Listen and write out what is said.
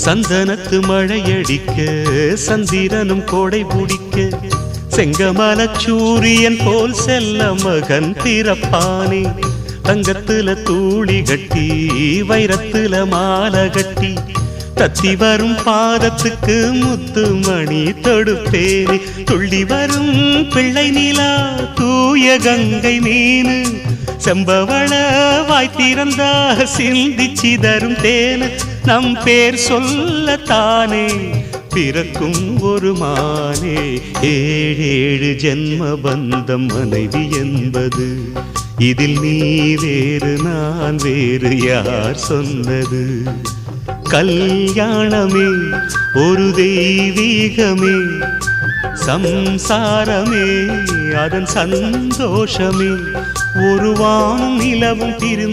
சந்தனத்து மழையடிக்க சந்திரனும் கோடை பிடிக்க செங்கமல சூரியன் போல் செல்ல மகன் பிறப்பானே தங்கத்துல தூளி கட்டி வைரத்துல மாலை கட்டி தத்தி வரும் பாதத்துக்கு முத்து மணி தொடுப்பேனே துள்ளி வரும் பிள்ளை நிலா தூய கங்கை மீனு செம்பவள வாய் திறந்தா சிந்தி சிதறும் தேனு நம் பேர் சொல்லத்தானே பிறக்கும் ஒரு மானே ஏழேழு ஜென்ம பந்தம் மனைவி என்பது இதில் நீ வேறு நான் வேறு யார் சொன்னது கல்யாணமே ஒரு தெய்வீகமே சம்சாரமே அதன் சந்தோஷமே ஒரு வானும் நிலவும் திரு